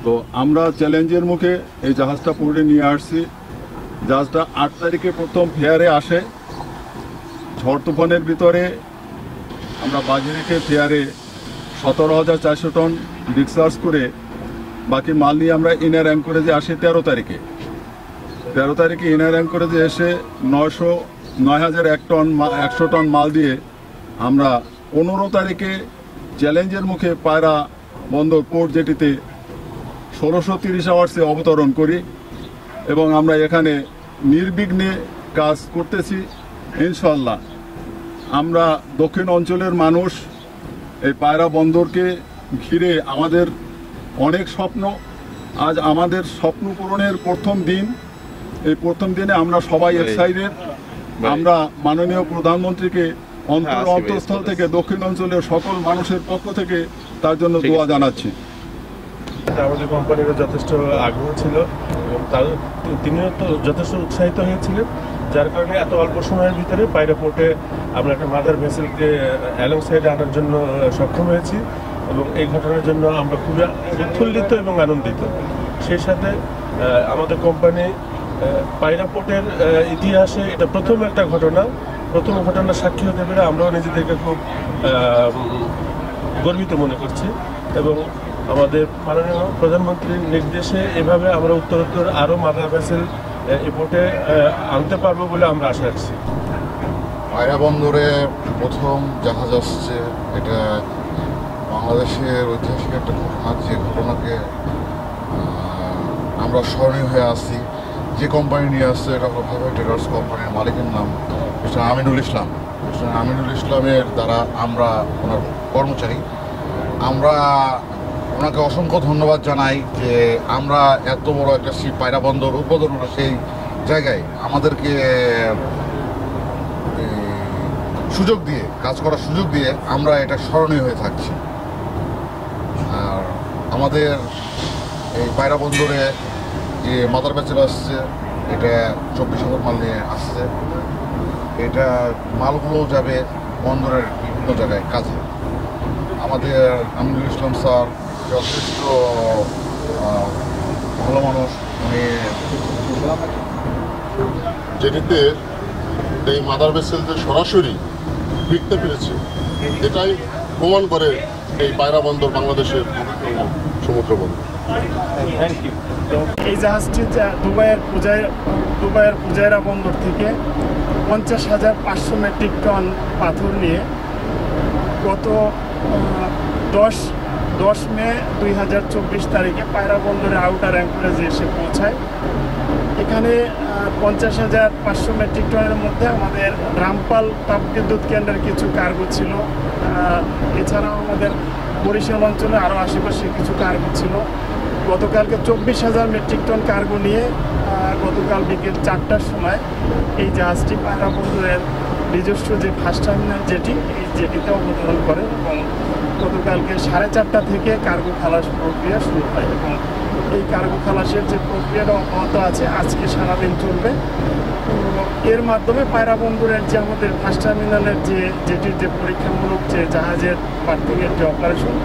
তো আমরা চ্যালেঞ্জের মুখে এই জাহাজটা পোর্টে নিয়ে আসছি। জাহাজটা 8 তারিখে প্রথম ফেয়ারে আসে। ঝড় তুফানের ভিতরে আমরা বাজি রেখে ফেয়ারে 17,400 টন ডিসচার্জ করে বাকি মাল নিয়ে আমরা ইনার অ্যাঙ্করেজে আসি 13 তারিখে। 13 তারিখে ইনার অ্যাঙ্করেজে এসে 9,100 টন মাল দিয়ে আমরা 15 তারিখে চ্যালেঞ্জের মুখে পায়রা বন্দর পোর্ট জেটিতে 1630 আওয়ার্সে অবতরণ করি এবং আমরা এখানে নির্বিঘ্নে কাজ করতেছি। ইনশাল্লাহ আমরা দক্ষিণ অঞ্চলের মানুষ এই পায়রা বন্দরকে ঘিরে আমাদের অনেক স্বপ্ন। আজ আমাদের স্বপ্ন পূরণের প্রথম দিন। এই প্রথম দিনে আমরা সবাই এক্সাইটেড। আমরা মাননীয় প্রধানমন্ত্রীকে অন্তঃস্থল থেকে দক্ষিণ অঞ্চলের সকল মানুষের পক্ষ থেকে তার জন্য দোয়া জানাচ্ছি। আমাদের কোম্পানিরও যথেষ্ট আগ্রহ ছিল এবং তিনিও তো যথেষ্ট উৎসাহিত হয়েছিলেন, যার কারণে এত অল্প সময়ের ভিতরে পায়রা পোর্টে আমরা একটা মাদার ভেসেলকে অ্যালং সাইডে আনার জন্য সক্ষম হয়েছি এবং এই ঘটনার জন্য আমরা খুবই উৎফুল্লিত এবং আনন্দিত। সেই সাথে আমাদের কোম্পানি পায়রা পোর্টের ইতিহাসে এটা প্রথম একটা ঘটনা, প্রথম ঘটনার সাক্ষী হতে পেরে আমরাও নিজেদেরকে খুব গর্বিত মনে করছি এবং আমাদের মাননীয় প্রধানমন্ত্রীর নির্দেশে এভাবে আমরা উত্তরোত্তর আরও মাদার ভেসেল এই পোর্টে আনতে পারবো বলে আমরা আশা রাখছি। পায়রা বন্দরে প্রথম জাহাজ আসছে, এটা বাংলাদেশের ঐতিহাসিক একটা ঘটনা। যে ঘটনাকে আমরা স্মরণীয় হয়ে আসছি। যে কোম্পানি নিয়ে আসছে এটা হলো ভাইভাই ট্রেডার্স কোম্পানির মালিকের নাম মিস্টার আমিনুল ইসলাম। মিস্টার আমিনুল ইসলামের দ্বারা আমরা ওনার কর্মচারী, আমরা ওনাকে অসংখ্য ধন্যবাদ জানাই যে আমরা এত বড় একটা পায়রা বন্দর উদ্বোধন হলো সেই জায়গায় আমাদেরকে সুযোগ দিয়ে, কাজ করার সুযোগ দিয়ে আমরা এটা স্মরণীয় হয়ে থাকছি। আর আমাদের এই পায়রা বন্দরে যে মাদার ভেসেল আসছে এটা 24,000 মাল নিয়ে আসছে। এটা মালগুলো যাবে বন্দরের বিভিন্ন জায়গায় কাজে। আমাদের আমিনুল ইসলাম স্যার যথেষ্ট ভালো মানুষ। উনি জেটিতে এই মাদার ভেসেলকে সরাসরি বিকতে পেরেছে, এটাই প্রমাণ করে এই পায়রা বন্দর বাংলাদেশের সমুদ্র বন্দর। এই জাহাজটি দুবাইয়ের ফুজায়রা বন্দর থেকে 50,500 মেট্রিক টন পাথর নিয়ে গত 10 মে 2024 তারিখে পায়রা বন্দরে আউটার অ্যাঙ্করেজে এসে পৌঁছায়। এখানে 50,500 মেট্রিক টনের মধ্যে আমাদের রামপাল তাপবিদ্যুৎ কেন্দ্রের কিছু কার্গো ছিল, এছাড়াও আমাদের বরিশাল অঞ্চলে আরও আশেপাশে কিছু কার্গো ছিল। গতকালকে 24,000 মেট্রিক টন কার্গো নিয়ে গতকাল বিকেল 4টার সময় এই জাহাজটি পায়রা বন্দরের নিজস্ব যে ফার্স্ট টার্মিনাল জেটি, এই জেটিতে অবতরণ করে এবং গতকালকে 4:30 থেকে কার্গো খালাস প্রক্রিয়া শুরু হয় এবং এই কার্গো খালাসের যে প্রক্রিয়াটা অব্যাহত আছে আজকে সারাদিন চলবে। এর মাধ্যমে পায়রা বন্দরের যে আমাদের ফার্স্ট টার্মিনালের যে জেটির যে পরীক্ষামূলক যে জাহাজের পার্কিংয়ের যে অপারেশন,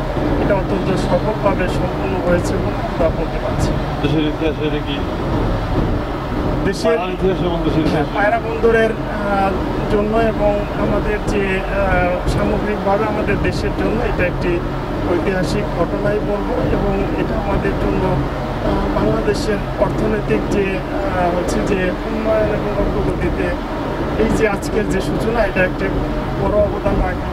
এটা অত্যন্ত সফলভাবে সম্পন্ন হয়েছে বলে আমরা বলতে পারছি। দেশের পায়রা বন্দরের জন্য এবং আমাদের যে সামগ্রিকভাবে আমাদের দেশের জন্য এটা একটি ঐতিহাসিক ঘটনাই বলবো এবং এটা আমাদের জন্য বাংলাদেশের অর্থনৈতিক যে হচ্ছে যে উন্নয়ন এবং অগ্রগতিতে এই যে আজকের যে সূচনা, এটা একটা বড় অবদান রাখবে।